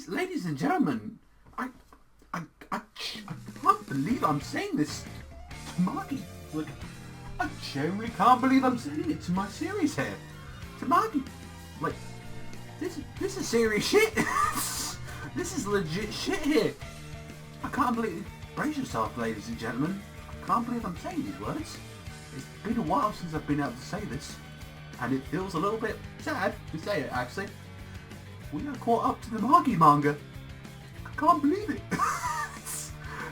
ladies and gentlemen, I can't believe I'm saying this to Magi. Like, I genuinely can't believe I'm saying it to my series here. To Magi. Like, this is serious shit. This is legit shit here. I can't believe... Brace yourself, ladies and gentlemen. I can't believe I'm saying these words. It's been a while since I've been able to say this. And it feels a little bit sad to say it, actually. We are caught up to the Magi manga. I can't believe it.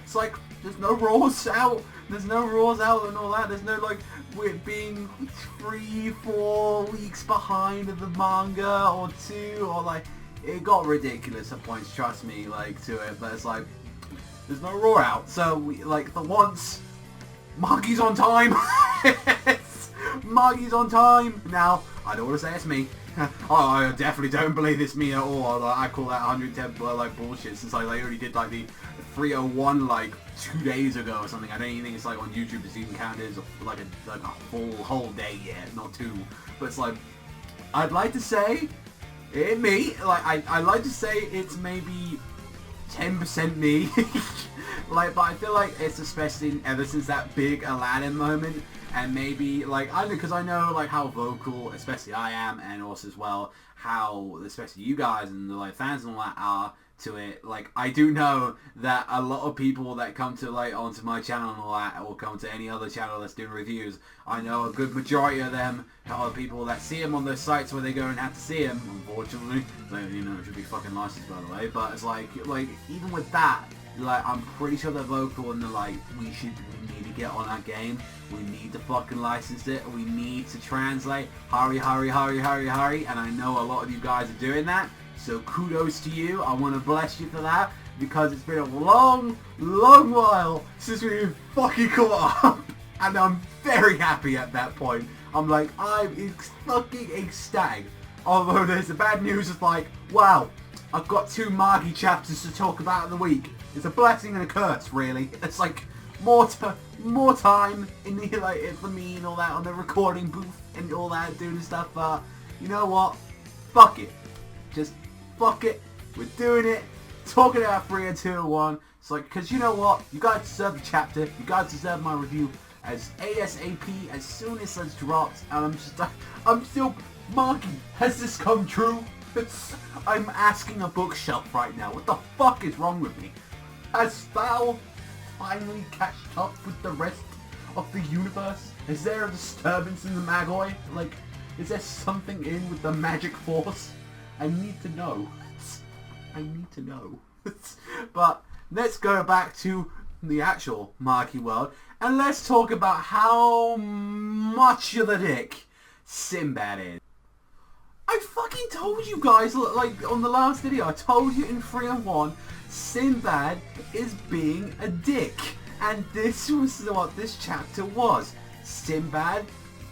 It's like, there's no Raws out. There's no Raws out and all that. There's no, like, we're being 3-4 weeks behind of the manga or 2. Or, like, it got ridiculous at points, trust me, like, to it. But it's like, there's no Raw out. So, we, like, for once, Magi's on time. Magi's on time. Now, I don't want to say it's me. Oh, I definitely don't believe it's me at all. I call that 110 like bullshit since I already did like the 301 like 2 days ago or something. I don't even think it's like on YouTube it's even counted as like a whole day yet, not 2. But it's like, I'd like to say it me. Like I like to say it's maybe 10% me. Like, but I feel like it's especially ever since that big Aladdin moment. And maybe, like, I know, because I know, like, how vocal, especially I am, and also as well, how, especially you guys and the, like, fans and all that are to it. Like, I do know that a lot of people that come to, like, onto my channel and all that, or come to any other channel that's doing reviews, I know a good majority of them are people that see them on those sites where they go and have to see them, unfortunately. Like, you know, it should be fucking licensed, by the way, but it's like, even with that, like, I'm pretty sure they're vocal and they're like, we need to get on that game. We need to fucking license it. We need to translate. Hurry, hurry, hurry, hurry, hurry. And I know a lot of you guys are doing that. So kudos to you. I want to bless you for that. Because it's been a long, long while since we've fucking caught up. And I'm very happy at that point. I'm like, I'm fucking ecstatic. Although there's the bad news of like, wow, I've got 2 Magi chapters to talk about in the week. It's a blessing and a curse, really. It's like more time in the like for me and all that on the recording booth and all that doing stuff. But you know what? Fuck it. Just fuck it. We're doing it. Talking about 3 and 2 and 1. It's like, because you know what? You guys deserve the chapter. You guys deserve my review as ASAP as soon as it's dropped. And I'm still Magi. Has this come true? I'm asking a bookshelf right now. What the fuck is wrong with me? Has thou finally catched up with the rest of the universe? Is there a disturbance in the Magoi? Like, is there something in with the magic force? I need to know. I need to know. But let's go back to the actual Magi world and let's talk about how much of a dick Sinbad is. I fucking told you guys, like, on the last video, I told you in 3 and 1, Sinbad is being a dick. And this was what this chapter was. Sinbad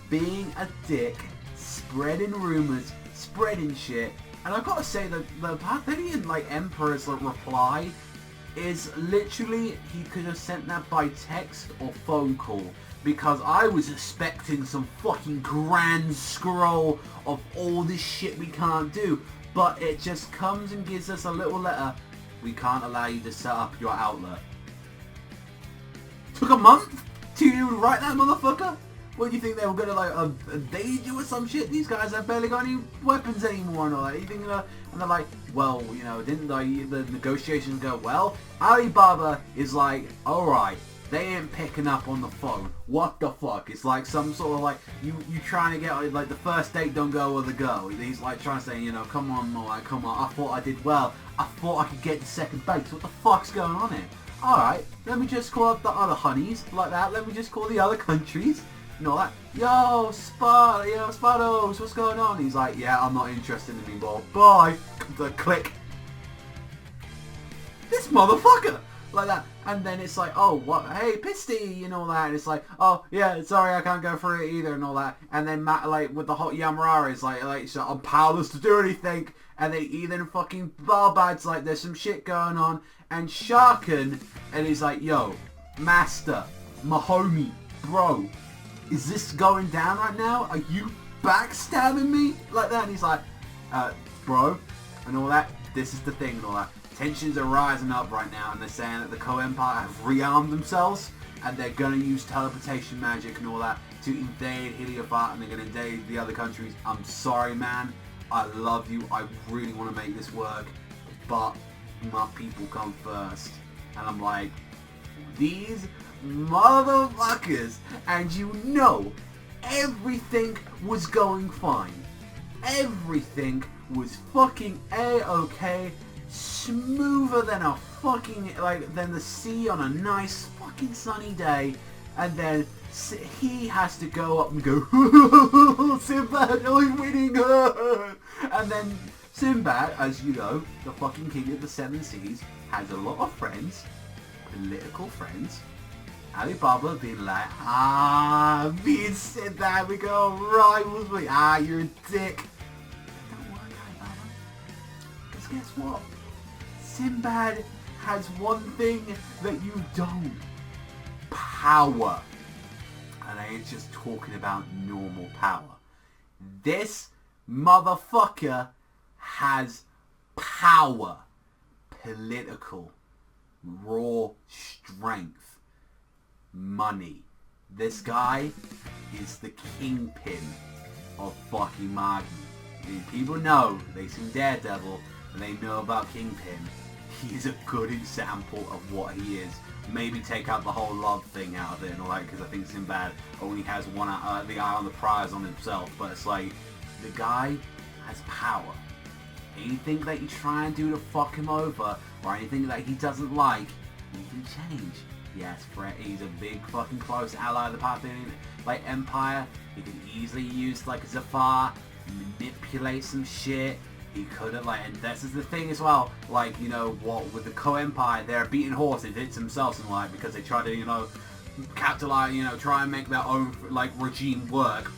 being a dick, spreading rumors, spreading shit. And I've got to say that the Parthian, like, Emperor's like, reply is literally, he could have sent that by text or phone call. Because I was expecting some fucking grand scroll of all this shit we can't do. But it just comes and gives us a little letter. We can't allow you to set up your outlet. Took a month to write that motherfucker? What do you think they were gonna like invade you or some shit? These guys have barely got any weapons anymore and all that. You think, and they're like, well, you know, didn't the negotiations go well? Alibaba is like, alright, they ain't picking up on the phone. What the fuck? It's like some sort of like, you trying to get, like, the first date don't go with the girl. He's like trying to say, you know, come on, Moai, come on, I thought I did well. I thought I could get to second base. What the fuck's going on here? Alright, let me just call up the other honeys, like that. Let me just call the other countries. You know that? Yo, Spados, what's going on? He's like, yeah, I'm not interested anymore. Bye. The click. This motherfucker! Like that. And then it's like, oh, what? Hey, Pisty, and all that. And it's like, oh, yeah, sorry, I can't go through it either, and all that. And then Matt, like, with the hot Yamarara, is like, so I'm powerless to do anything. And then Ethan fucking Barbad's like, there's some shit going on. And Sharkin, and he's like, yo, Master, my homie, bro, is this going down right now? Are you backstabbing me? Like that. And he's like, bro, and all that. this is the thing and all that. Tensions are rising up right now, and they're saying that the Co-Empire have rearmed themselves, and they're gonna use teleportation magic and all that to invade Heliophat, and they're gonna invade the other countries. I'm sorry, man. I love you. I really want to make this work, but my people come first. And I'm like, these motherfuckers, and you know, everything was going fine. Everything was fucking A-okay, smoother than a fucking, than the sea on a nice fucking sunny day, and then he has to go up and go, Sinbad, I'm winning, and then Sinbad, as you know, the fucking king of the seven seas, has a lot of friends, political friends. Alibaba being like, me and Sinbad, we got rivals, you're a dick. Don't worry, Alibaba, because guess what? Sinbad has one thing that you don't. Power. And I ain't just talking about normal power. This motherfucker has power. Political. Raw strength. Money. This guy is the kingpin of fucking Magi. People know, they've seen Daredevil, and they know about Kingpin. He's a good example of what he is. Maybe take out the whole love thing out of it and all that, because I think Sinbad only has one the eye on the prize on himself, but it's like, the guy has power. Anything that you try and do to fuck him over, or anything that he doesn't like, he can change. Yes, he's a big fucking close ally of the Parthian Empire. He can easily use Zafar, manipulate some shit. He could have, and this is the thing as well, you know, what, with the Co-Empire, they're beating horses, it's themselves and because they try to, you know, capitalize, you know, try and make their own, regime work,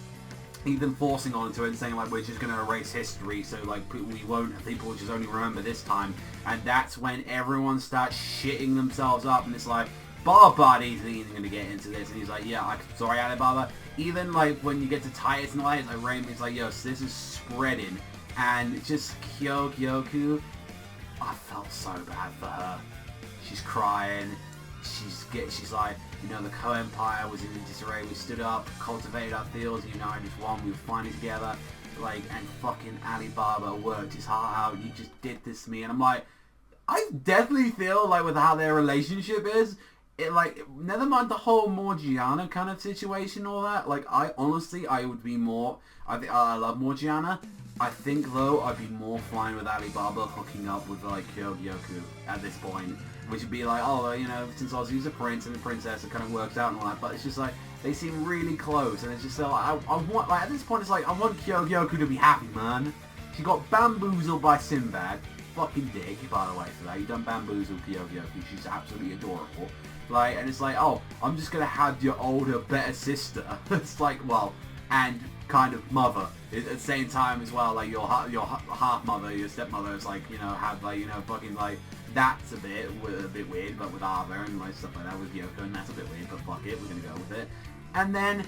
even forcing onto it and saying, we're just going to erase history, so, we won't, people will just only remember this time, and that's when everyone starts shitting themselves up, and it's like, Barbody's even going to get into this, and he's like, yeah, sorry, Alibaba, even, when you get to Titus and all that, it's Rain, it's yo, so this is spreading. And just Kyoku, I felt so bad for her. She's crying. She's like, you know, the Co-Empire was in disarray. We stood up, cultivated our fields, united as one. We were finally together. And fucking Alibaba worked his heart out. You just did this to me, and I'm like, I definitely feel with how their relationship is. It never mind the whole Morgiana kind of situation, all that. I honestly, I would be more. I love Morgiana. I think though I'd be more fine with Alibaba hooking up with Kyoku at this point, which would be oh, you know, since Ozzy's a prince and the princess, it kind of works out and all that. But it's just they seem really close, and it's just I want at this point it's I want Kyoku to be happy, man. She got bamboozled by Sinbad, fucking dick, by the way, for that. You done bamboozled Kyoku. She's absolutely adorable. And it's oh, I'm just gonna have your older, better sister. It's well, and kind of mother at the same time as well, your half mother, your stepmother is you know, have you know, fucking that's a bit weird, but with Arthur and stuff like that with Yoko, and that's a bit weird, but fuck it, we're gonna go with it. And then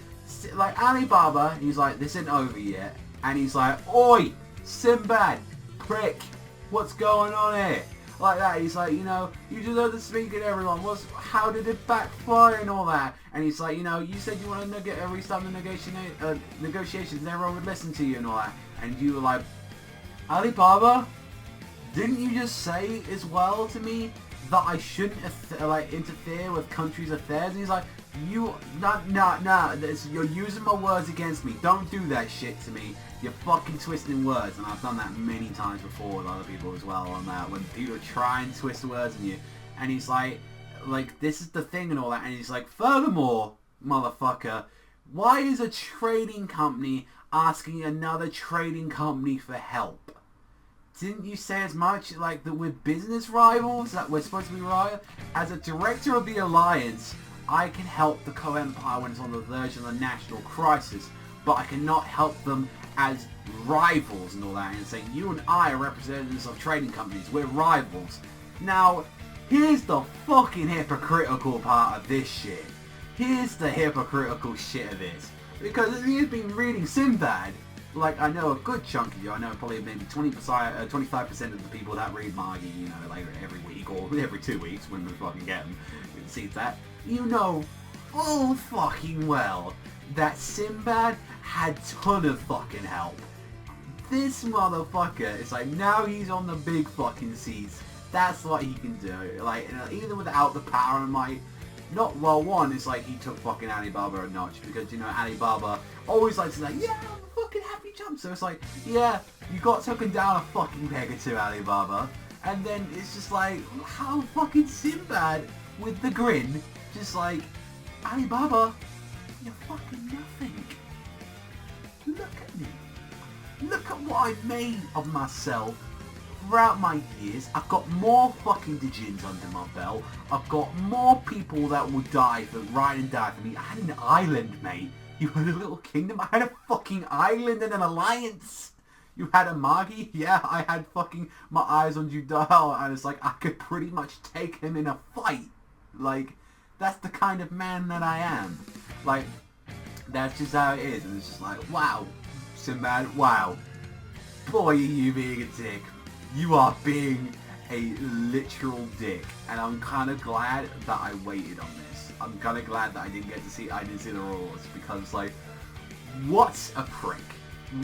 Alibaba, he's this isn't over yet, and he's oi, Sinbad, prick, what's going on here? That, he's you know, you deserve to speak at everyone. How did it backfire and all that? And he's you know, you said you want to restart the negotiations, and everyone would listen to you and all that. And you were Alibaba, didn't you just say as well to me that I shouldn't interfere with countries' affairs? And he's you're using my words against me. Don't do that shit to me. You're fucking twisting words, and I've done that many times before with other people as well on that, when people try and twist words in you, and he's this is the thing and all that, and he's furthermore, motherfucker, why is a trading company asking another trading company for help? Didn't you say as much, that we're business rivals, that we're supposed to be rivals? As a director of the Alliance, I can help the Co-Empire when it's on the verge of a national crisis, but I cannot help them as rivals and all that, and saying you and I are representatives of trading companies, we're rivals. Now, here's the fucking hypocritical part of this shit. Here's the hypocritical shit of this. Because if you've been reading Sinbad, like, I know a good chunk of you, I know probably maybe 25% of the people that read Manga, you know, like every week or every 2 weeks when we fucking get them, see that, you know full fucking well that Sinbad had ton of fucking help. This motherfucker is like, now he's on the big fucking seas. That's what he can do. Like, even without the power and might. Not, well, one, it's like he took fucking Alibaba a notch. Because, you know, Alibaba always likes to say, yeah, I'm a fucking happy chump. So it's like, yeah, you got taken down a fucking peg or two, Alibaba. And then it's just like, how fucking Sinbad with the grin. Just like, Alibaba, you're fucking nothing. Look at me. Look at what I've made of myself throughout my years. I've got more fucking Dijins under my belt. I've got more people that will die for ride and die for me. I had an island, mate. You had a little kingdom. I had a fucking island and an alliance. You had a Magi? Yeah, I had fucking my eyes on Jojo, and it's like I could pretty much take him in a fight. Like, that's the kind of man that I am. Like, that's just how it is. And it's just like, wow, Sinbad, wow. Boy, are you being a dick. You are being a literal dick. And I'm kind of glad that I waited on this. I'm kind of glad that I didn't see the rules. Because, like, what a prick.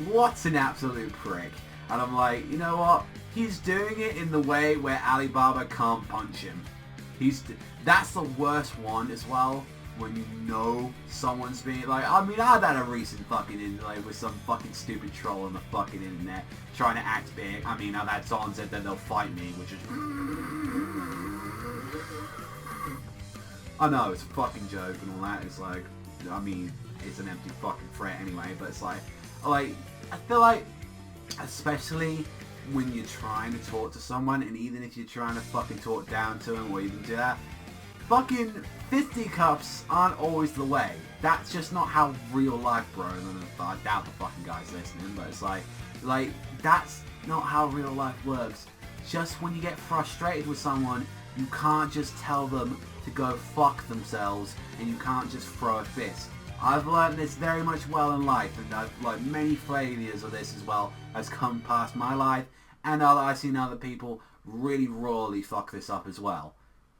What an absolute prick. And I'm like, you know what? He's doing it in the way where Alibaba can't punch him. That's the worst one as well, when you know someone's being like, I mean, I had a recent fucking with some fucking stupid troll on the fucking internet trying to act big. I mean, I've had someone said that they'll fight me, which is, I know it's a fucking joke and all that. It's like, I mean, it's an empty fucking threat anyway. But it's like I feel like, especially when you're trying to talk to someone, and even if you're trying to fucking talk down to them or even do that, fucking fisticuffs aren't always the way. That's just not how real life, bro. I doubt the fucking guy's listening, but it's like that's not how real life works. Just when you get frustrated with someone, you can't just tell them to go fuck themselves, and you can't just throw a fist. I've learned this very much well in life, and I've like many failures of this as well has come past my life, and I've seen other people really royally fuck this up as well.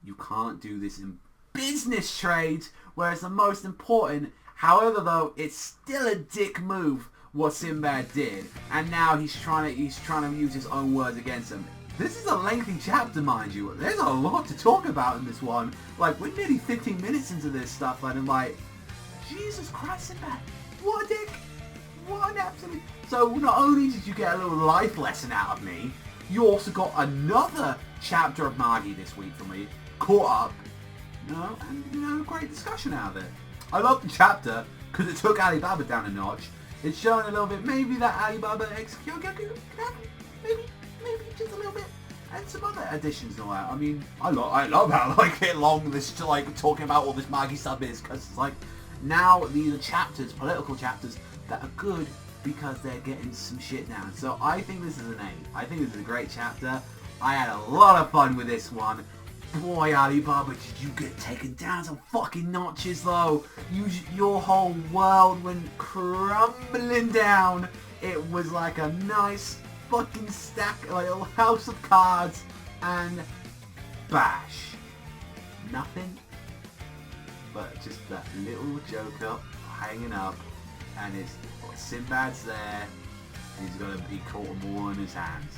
You can't do this in business trades, where it's the most important. However, though, it's still a dick move what Sinbad did, and now he's trying to use his own words against him. This is a lengthy chapter, mind you. There's a lot to talk about in this one. Like, we're nearly 15 minutes into this stuff, and I'm like, Jesus Christ, Sinbad, what a dick! What an absolute... So, not only did you get a little life lesson out of me, you also got another chapter of Magi this week from me, caught up, and, great discussion out of it. I love the chapter, because it took Alibaba down a notch. It's showing a little bit, maybe that Alibaba execute, maybe just a little bit, and some other additions and all that. I mean, I love how long this talking about all this Magi stuff is, because it's like, now these are chapters, political chapters, that are good because they're getting some shit down. So I think this is an 8. I think this is a great chapter. I had a lot of fun with this one. Boy, Alibaba, did you get taken down some fucking notches though. Your whole world went crumbling down. It was like a nice fucking stack, like a house of cards, and bash. Nothing but just that little Joker hanging up, and Sinbad's there, and he's gonna be caught more in his hands.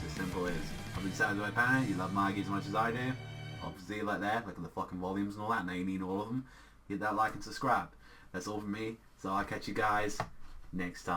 As simple as, I've been Savagezweipanda, you love Magi as much as I do. Obviously, look at the fucking volumes and all that, now you need all of them. Hit that like and subscribe. That's all from me, so I'll catch you guys next time.